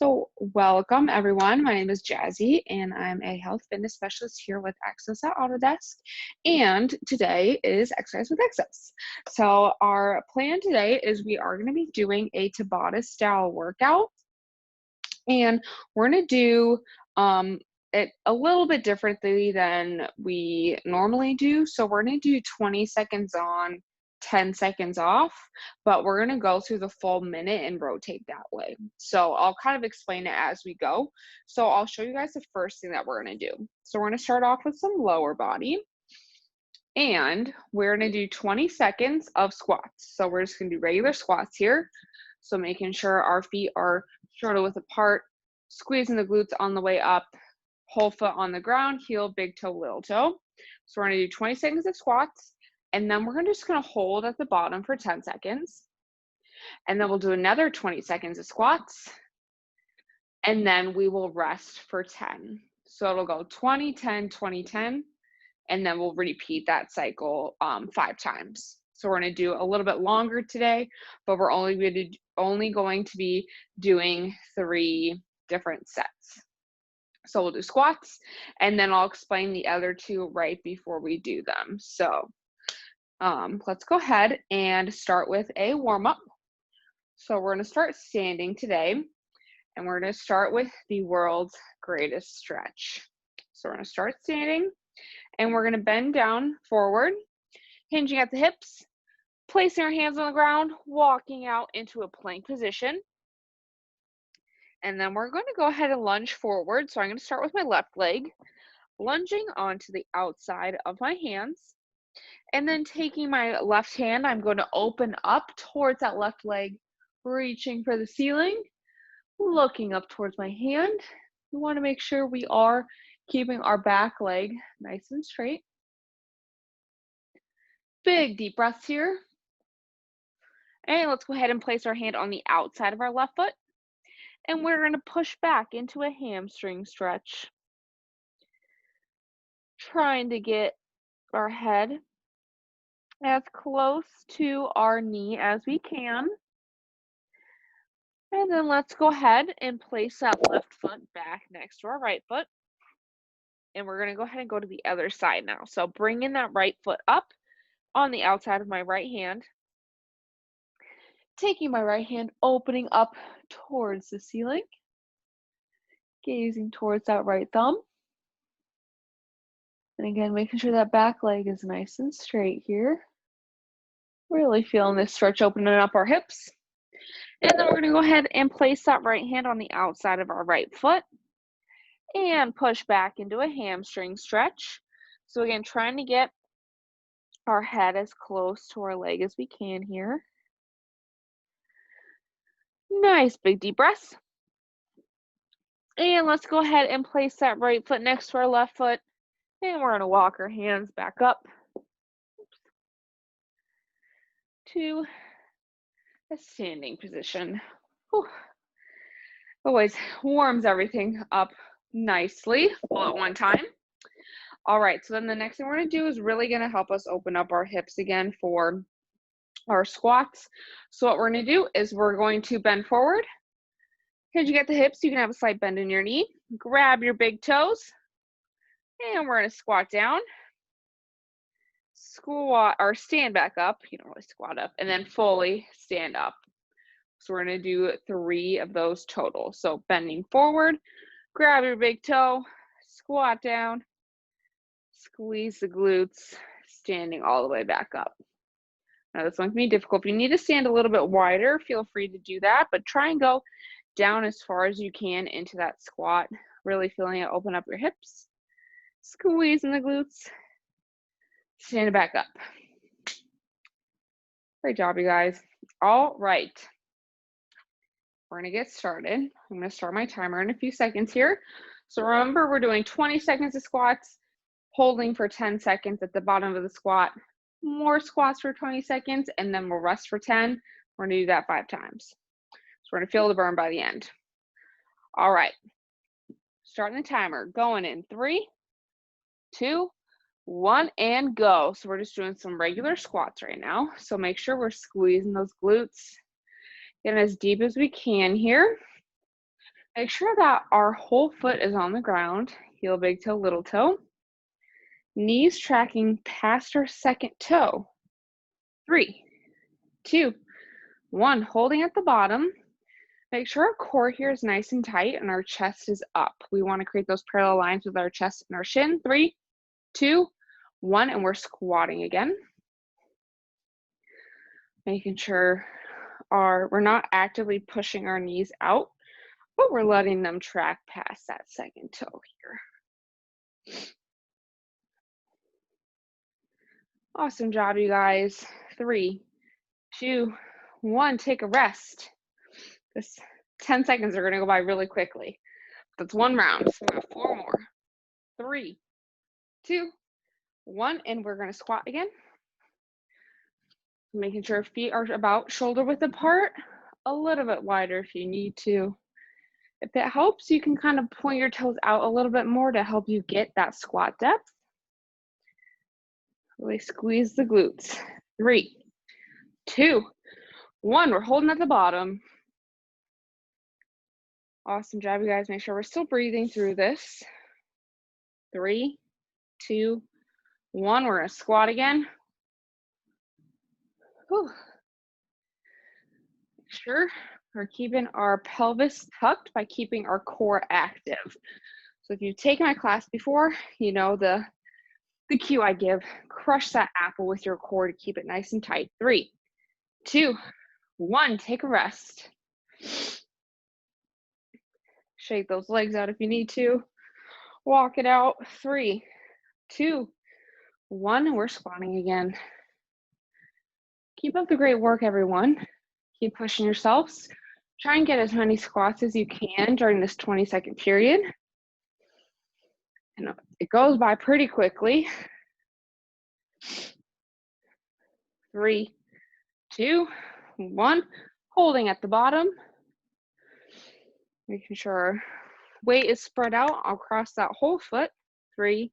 So, welcome everyone. My name is Jazzy, and I'm a health fitness specialist here with Exos at Autodesk. And today is Exercise with Exos. So, our plan today is we are going to be doing a Tabata style workout, and we're going to do it a little bit differently than we normally do. So, we're going to do 20 seconds on, 10 seconds off, but we're going to go through the full minute and rotate that way. So I'll kind of explain it as we go. So I'll show you guys the first thing that we're going to do. So we're going to start off with some lower body, and we're going to do 20 seconds of squats. So we're just going to do regular squats here. So making sure our feet are shoulder width apart, squeezing the glutes on the way up, whole foot on the ground, heel, big toe, little toe. So we're going to do 20 seconds of squats. And then we're just going to hold at the bottom for 10 seconds. And then we'll do another 20 seconds of squats. And then we will rest for 10. So it'll go 20, 10, 20, 10. And then we'll repeat that cycle 5 times. So we're going to do a little bit longer today, but we're only going to be doing 3 different sets. So we'll do squats, and then I'll explain the other 2 right before we do them. So let's go ahead and start with a warm-up. So we're going to start standing today, and we're going to start with the world's greatest stretch. So we're going to start standing, and we're going to bend down forward, hinging at the hips, placing our hands on the ground, walking out into a plank position. And then we're going to go ahead and lunge forward. So I'm going to start with my left leg, lunging onto the outside of my hands. And then taking my left hand, I'm going to open up towards that left leg, reaching for the ceiling, looking up towards my hand. We want to make sure we are keeping our back leg nice and straight. Big deep breaths here. And let's go ahead and place our hand on the outside of our left foot. And we're going to push back into a hamstring stretch. Trying to get our head as close to our knee as we can. And then let's go ahead and place that left foot back next to our right foot. And we're going to go ahead and go to the other side now. So bringing that right foot up on the outside of my right hand. Taking my right hand, opening up towards the ceiling. Gazing towards that right thumb. And again, making sure that back leg is nice and straight here. Really feeling this stretch, opening up our hips. And then we're going to go ahead and place that right hand on the outside of our right foot and push back into a hamstring stretch. So again, trying to get our head as close to our leg as we can here. Nice big deep breaths. And let's go ahead and place that right foot next to our left foot. And we're going to walk our hands back up to a standing position. Whew. Always warms everything up nicely all at one time. All right, so then the next thing we're going to do is really going to help us open up our hips again for our squats. So what we're going to do is we're going to bend forward. As you get the hips, you can have a slight bend in your knee. Grab your big toes, and we're going to squat down. Squat or stand back up. You don't really squat up, and then fully stand up. So we're going to do 3 of those total. So bending forward, grab your big toe, squat down, squeeze the glutes, standing all the way back up. Now this one can be difficult. If you need to stand a little bit wider, feel free to do that, but try and go down as far as you can into that squat, really feeling it open up your hips, squeezing the glutes, stand back up. Great job, you guys. All right. We're going to get started. I'm going to start my timer in a few seconds here. So remember, we're doing 20 seconds of squats, holding for 10 seconds at the bottom of the squat, more squats for 20 seconds, and then we'll rest for 10. We're going to do that 5 times. So we're going to feel the burn by the end. All right. Starting the timer. Going in 3, 2, 1, and go. So we're just doing some regular squats right now. So make sure we're squeezing those glutes. Getting as deep as we can here. Make sure that our whole foot is on the ground, heel, big toe, little toe. Knees tracking past our second toe. 3, 2, 1. Holding at the bottom. Make sure our core here is nice and tight and our chest is up. We want to create those parallel lines with our chest and our shin. 3, 2, 1, and we're squatting again. Making sure we're not actively pushing our knees out, but we're letting them track past that second toe here. Awesome job, you guys. 3, 2, 1. Take a rest. This 10 seconds are going to go by really quickly. That's one round. So we have 4 more. 3, 2, 1, and we're going to squat again. Making sure feet are about shoulder width apart, a little bit wider if you need to. If it helps, you can kind of point your toes out a little bit more to help you get that squat depth. Really squeeze the glutes. 3, 2, 1. We're holding at the bottom. Awesome job, you guys. Make sure we're still breathing through this. 3, 2, 1. We're going to squat again. Whew. Make sure we're keeping our pelvis tucked by keeping our core active. So if you've taken my class before, you know the cue I give. Crush that apple with your core to keep it nice and tight. 3, 2, 1. Take a rest. Shake those legs out if you need to. Walk it out. 3, 2, 1. And we're squatting again. Keep up the great work, everyone. Keep pushing yourselves. Try and get as many squats as you can during this 20-second period. And it goes by pretty quickly. 3, 2, 1. Holding at the bottom. Making sure our weight is spread out across that whole foot. 3,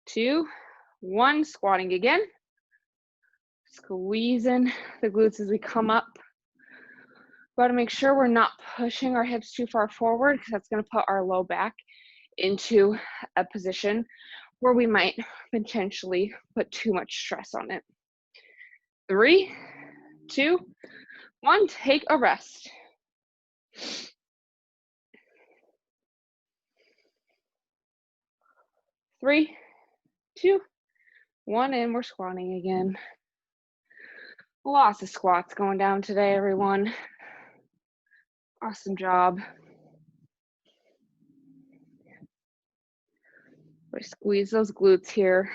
2, 1. Squatting again. Squeezing the glutes as we come up. Got to make sure we're not pushing our hips too far forward because that's going to put our low back into a position where we might potentially put too much stress on it. 3, 2, 1. Take a rest. Three, 2, 1, and we're squatting again. Lots of squats going down today, everyone. Awesome job. Squeeze those glutes here.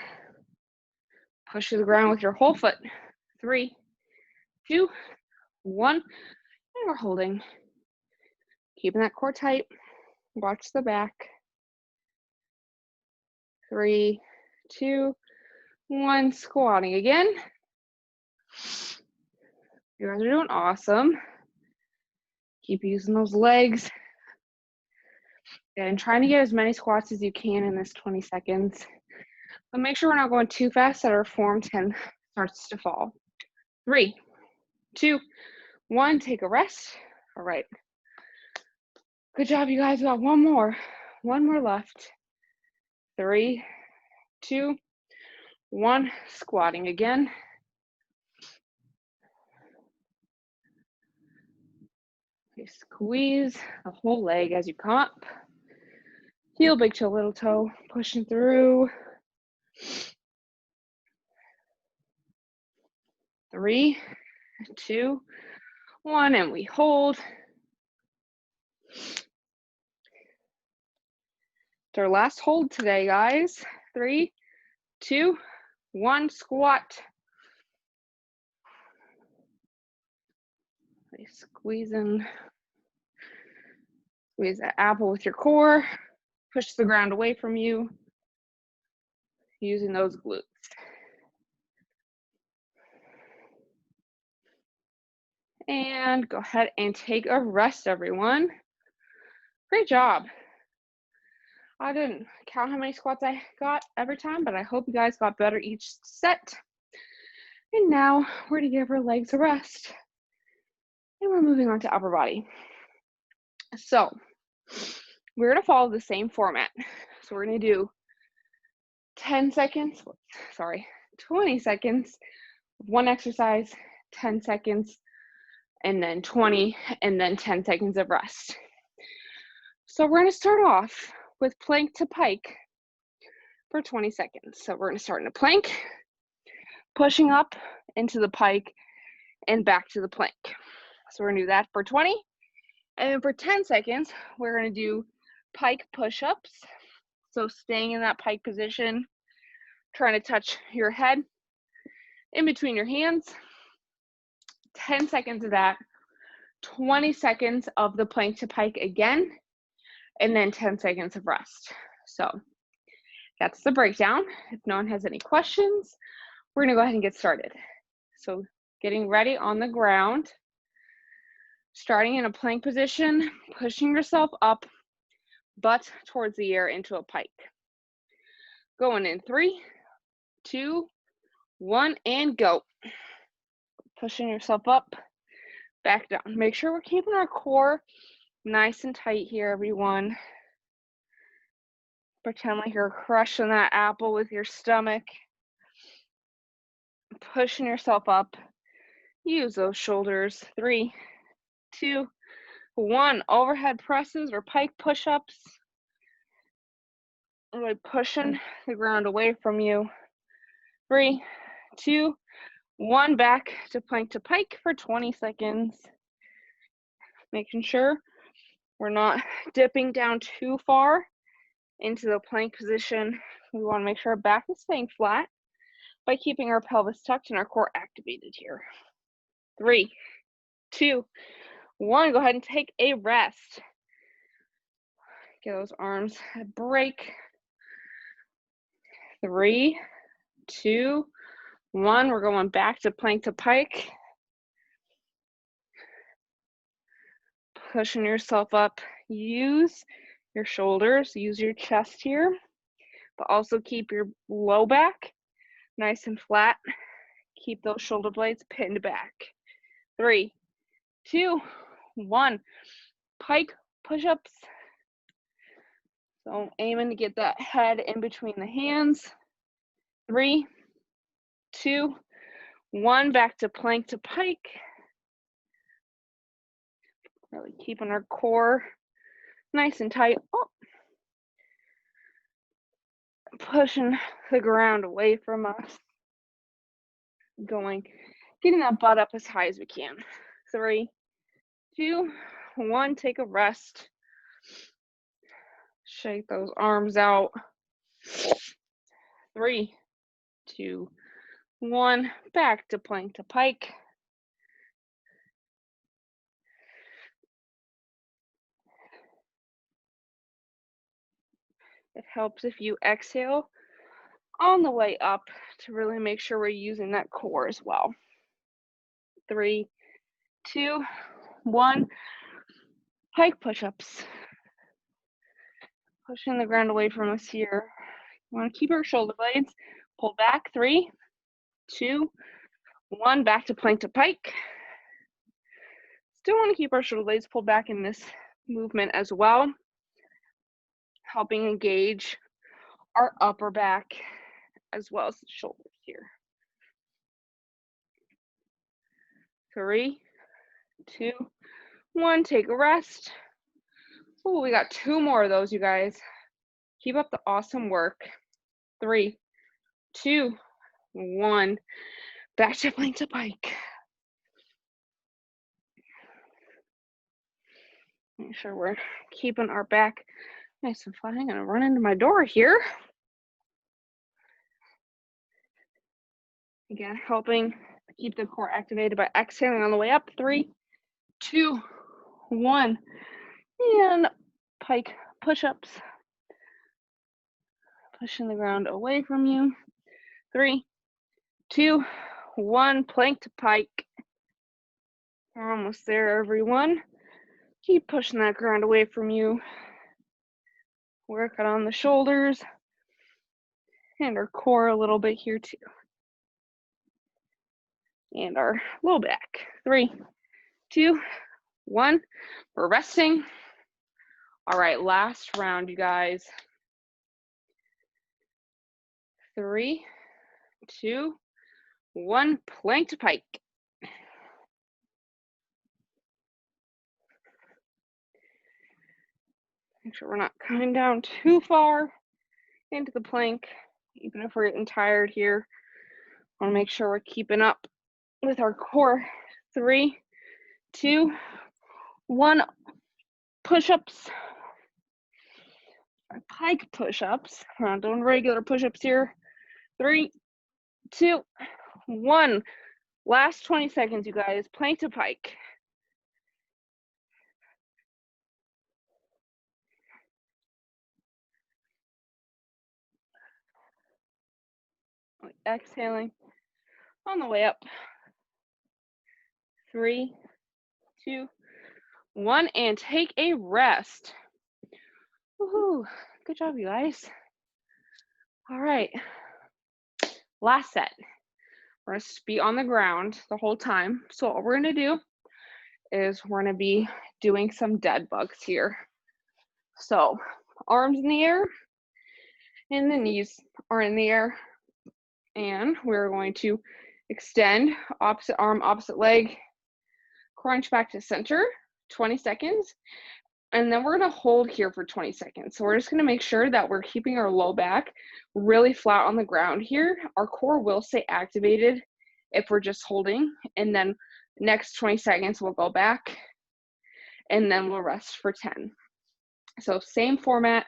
Push to the ground with your whole foot. 3, 2, 1, and we're holding. Keeping that core tight. Watch the back. 3, 2, 1, squatting again. You guys are doing awesome. Keep using those legs. And trying to get as many squats as you can in this 20 seconds. But make sure we're not going too fast that our form 10 starts to fall. 3, 2, 1, take a rest. All right. Good job, you guys. We got one more left. 3, 2, 1, squatting again. Okay, squeeze the whole leg as you come up. Heel, big toe, little toe, pushing through. 3, 2, 1, and we hold. It's our last hold today, guys. 3, 2, 1, squat. Squeeze that apple with your core. Push the ground away from you using those glutes. And go ahead and take a rest, everyone. Great job. I didn't count how many squats I got every time, but I hope you guys got better each set. And now we're going to give our legs a rest. And we're moving on to upper body. So We're gonna follow the same format. So we're gonna do 10 seconds, 20 seconds, one exercise, 10 seconds, and then 20, and then 10 seconds of rest. So we're gonna start off with plank to pike for 20 seconds. So we're gonna start in a plank, pushing up into the pike and back to the plank. So we're gonna do that for 20. And then for 10 seconds, we're gonna do pike push-ups. So staying in that pike position, trying to touch your head in between your hands. 10 seconds of that, 20 seconds of the plank to pike again, and then 10 seconds of rest. So that's the breakdown. If no one has any questions, we're gonna go ahead and get started. So getting ready on the ground, starting in a plank position, pushing yourself up, butt towards the air into a pike. Going in 3, 2, 1, and go. Pushing yourself up, back down. Make sure we're keeping our core nice and tight here, everyone. Pretend like you're crushing that apple with your stomach. Pushing yourself up. Use those shoulders. 3, 2, 1. Overhead presses or pike push-ups. Really pushing the ground away from you. 3, 2, 1. Back to pike for 20 seconds. Making sure we're not dipping down too far into the plank position. We want to make sure our back is staying flat by keeping our pelvis tucked and our core activated here. 3, 2, 1. Go ahead and take a rest. Get those arms a break. 3, 2, 1. We're going back to plank to pike. Pushing yourself up. Use your shoulders, use your chest here, but also keep your low back nice and flat. Keep those shoulder blades pinned back. 3, 2, 1. Pike push-ups. So aiming to get that head in between the hands. 3, 2, 1. Back to plank to pike. Really keeping our core nice and tight. Oh. Pushing the ground away from us. Getting that butt up as high as we can. 3, 2, 1. Take a rest. Shake those arms out. 3, 2, 1. Back to plank to pike. It helps if you exhale on the way up to really make sure we're using that core as well. 3, 2, 1. Pike push-ups. Pushing the ground away from us here. We want to keep our shoulder blades pulled back. 3, 2, 1. Back to plank to pike. Still want to keep our shoulder blades pulled back in this movement as well, helping engage our upper back as well as the shoulders here. 3, 2, 1. Take a rest. Oh, we got 2 more of those, you guys. Keep up the awesome work. 3, 2, 1. Back to plank to pike. Make sure we're keeping our back nice and flat. I'm gonna run into my door here. Again, helping keep the core activated by exhaling on the way up. 3, 2, 1. And pike push-ups. Pushing the ground away from you. 3, 2, 1. Plank to pike. We're almost there, everyone. Keep pushing that ground away from you. Work on the shoulders and our core a little bit here too. And our low back. 3, 2, 1. We're resting. All right, last round, you guys. 3, 2, 1, plank to pike. Make sure we're not coming down too far into the plank, even if we're getting tired here. Want to make sure we're keeping up with our core. 3, 2, 1, push-ups. Pike push-ups. We're not doing regular push-ups here. 3, 2, 1. Last 20 seconds, you guys. Plank to pike. Exhaling on the way up. 3, 2, 1, and take a rest. Woohoo! Good job, you guys. All right. Last set. We're going to be on the ground the whole time. So what we're going to do is we're going to be doing some dead bugs here. So arms in the air and the knees are in the air. And we're going to extend opposite arm, opposite leg, crunch back to center, 20 seconds. And then we're going to hold here for 20 seconds. So we're just going to make sure that we're keeping our low back really flat on the ground here. Our core will stay activated if we're just holding. And then next 20 seconds, we'll go back and then we'll rest for 10. So same format,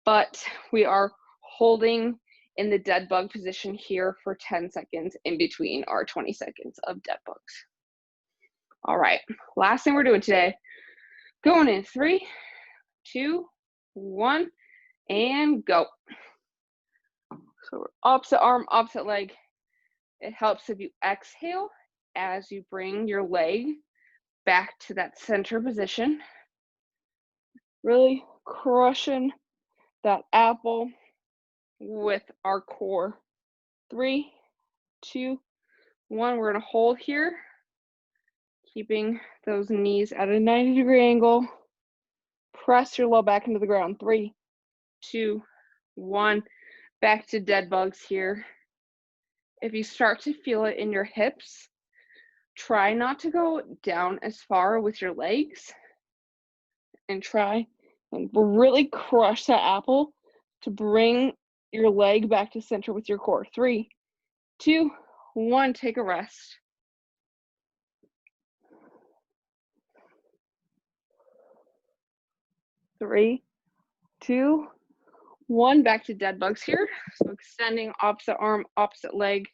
but we are holding in the dead bug position here for 10 seconds in between our 20 seconds of dead bugs. All right, last thing we're doing today. Going in 3, 2, 1, and go. So opposite arm, opposite leg. It helps if you exhale as you bring your leg back to that center position. Really crushing that apple with our core. 3, 2, 1. We're going to hold here, keeping those knees at a 90-degree angle. Press your low back into the ground. 3, 2, 1. Back to dead bugs here. If you start to feel it in your hips, try not to go down as far with your legs and try and really crush that apple to bring your leg back to center with your core. 3, 2, 1. Take a rest. Three, 2, 1. Back to dead bugs here. So extending opposite arm, opposite leg.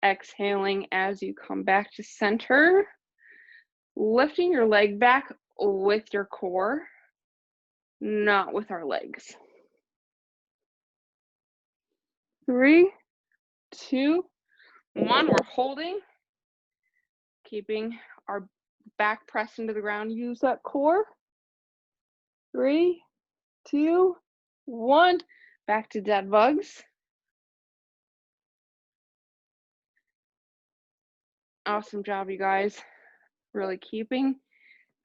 Exhaling as you come back to center. Lifting your leg back with your core, not with our legs. 3, 2, 1. We're holding, keeping our back pressed into the ground. Use that core. 3, 2, 1. Back to dead bugs. Awesome job, you guys. Really keeping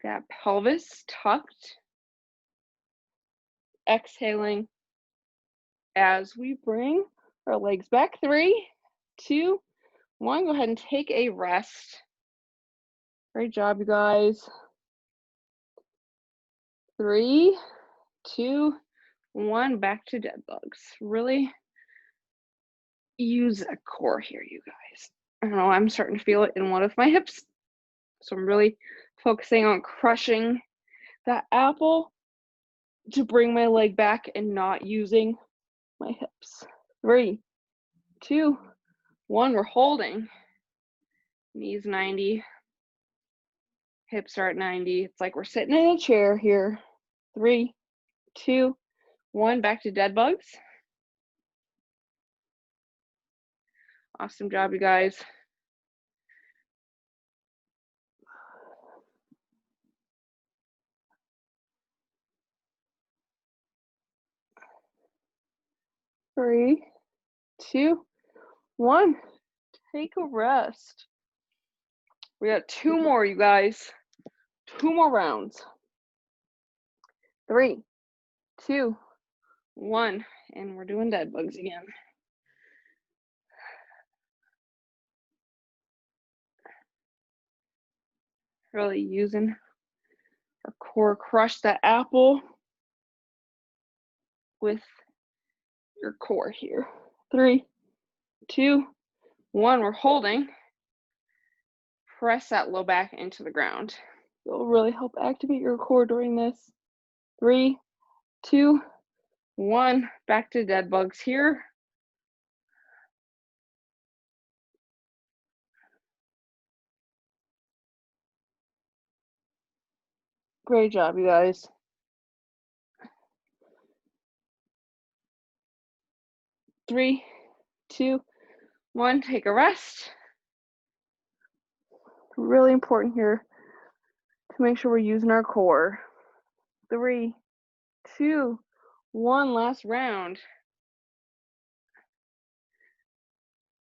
that pelvis tucked. Exhaling as we bring our legs back. 3, 2, 1. Go ahead and take a rest. Great job, you guys. 3, 2, 1. Back to dead bugs. Really use a core here, you guys. I don't know, I'm starting to feel it in one of my hips. So I'm really focusing on crushing that apple to bring my leg back and not using my hips. 3, 2, 1. We're holding. Knees 90. Hips are at 90. It's like we're sitting in a chair here. 3, 2, 1. Back to dead bugs. Awesome job, you guys. Three, 2, 1. Take a rest. We got 2 more, you guys. 2 more rounds. 3, 2, 1, and we're doing dead bugs again. Really using our core. Crush that apple with your core here. 3, 2, 1, we're holding. Press that low back into the ground. It'll really help activate your core during this. 3, 2, 1, back to dead bugs here. Great job, you guys. 3, 2, 1, take a rest. Really important here to make sure we're using our core. 3, 2, 1, last round.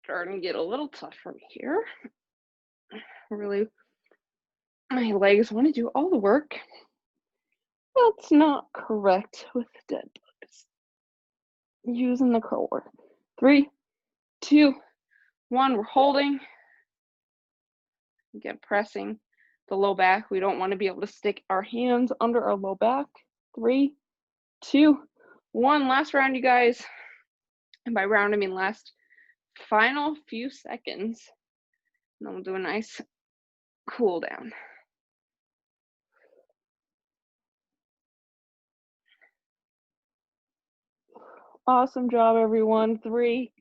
Starting to get a little tougher here. Really, my legs want to do all the work. That's not correct with dead bugs. Using the core. 3, 2, 1, we're holding. Again, pressing the low back. We don't want to be able to stick our hands under our low back. 3, 2, 1, last round, you guys. And by round, I mean last final few seconds. And then we'll do a nice cool down. Awesome job, everyone. 3,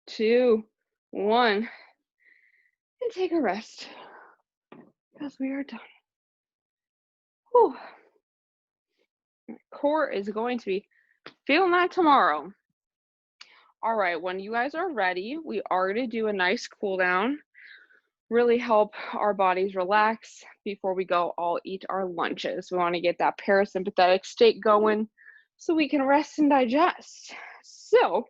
2, 1. And take a rest because we are done. Whew. Core is going to be feeling that tomorrow. All right, when you guys are ready, we are going to do a nice cool down. Really help our bodies relax before we go all eat our lunches. We want to get that parasympathetic state going so we can rest and digest. So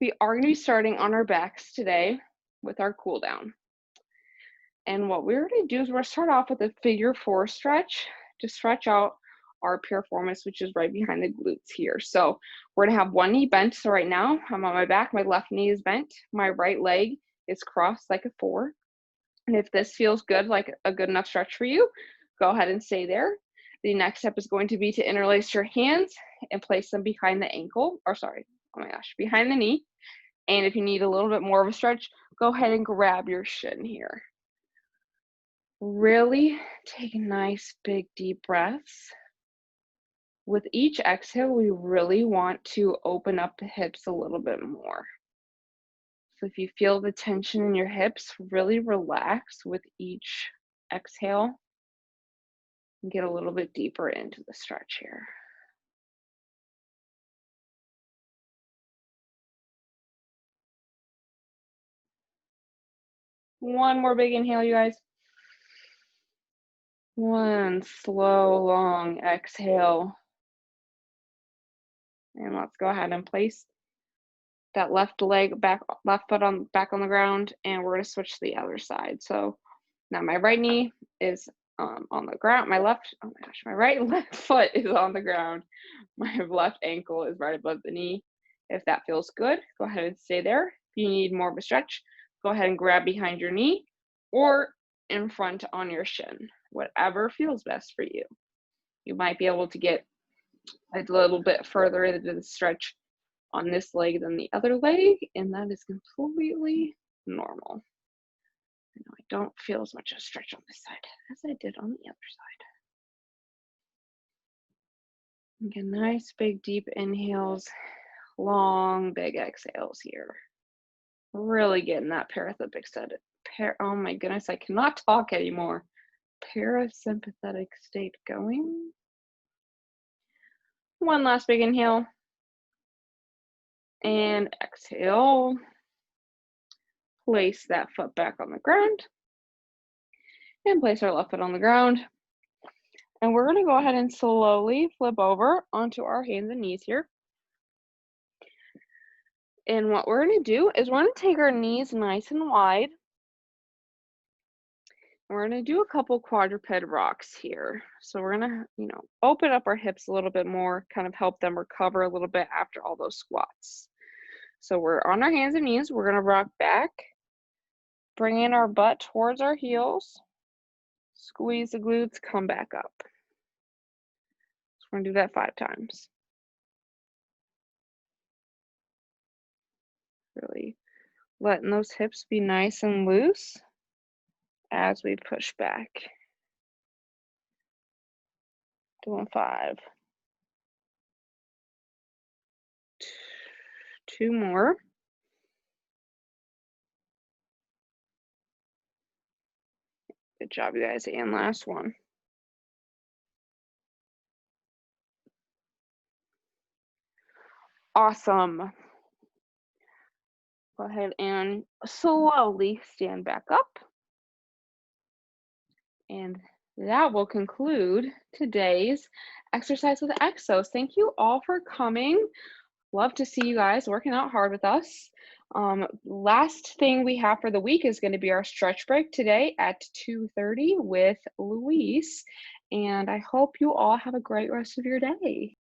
we are going to be starting on our backs today with our cool down. And what we're going to do is we're going to start off with a figure 4 stretch to stretch out our piriformis, which is right behind the glutes here. So we're going to have one knee bent. So right now I'm on my back, my left knee is bent, my right leg is crossed like a 4. And if this feels good, like a good enough stretch for you, go ahead and stay there. The next step is going to be to interlace your hands and place them behind the ankle, or sorry, oh my gosh, behind the knee. And if you need a little bit more of a stretch, go ahead and grab your shin here. Really take nice, big, deep breaths. With each exhale, we really want to open up the hips a little bit more. So if you feel the tension in your hips, really relax with each exhale and get a little bit deeper into the stretch here. One more big inhale, you guys. One slow, long exhale. And let's go ahead and place that left leg back, left foot on back on the ground, and we're going to switch to the other side. So now my right knee is on the ground. My right foot is on the ground. My left ankle is right above the knee. If that feels good, go ahead and stay there. If you need more of a stretch, go ahead and grab behind your knee or in front on your shin, whatever feels best for you. You might be able to get a little bit further into the stretch on this leg than the other leg, and that is completely normal. I know I don't feel as much a stretch on this side as I did on the other side. Again, nice big deep inhales, long big exhales here. Really getting that parasympathetic state. Oh my goodness, I cannot talk anymore. Parasympathetic state going. One last big inhale. And exhale. Place that foot back on the ground. And place our left foot on the ground. And we're going to go ahead and slowly flip over onto our hands and knees here. And what we're going to do is we're going to take our knees nice and wide. we're gonna do a couple quadruped rocks here. So we're gonna, open up our hips a little bit more, kind of help them recover a little bit after all those squats. So we're on our hands and knees. We're gonna rock back, bring in our butt towards our heels, squeeze the glutes, come back up. So we're gonna do that 5 times. Really letting those hips be nice and loose as we push back. Doing 5. 2 more. Good job, you guys. And last one. Awesome. Go ahead and slowly stand back up. And that will conclude today's exercise with Exos. Thank you all for coming. Love to see you guys working out hard with us. Last thing we have for the week is going to be our stretch break today at 2:30 with Luis. And I hope you all have a great rest of your day.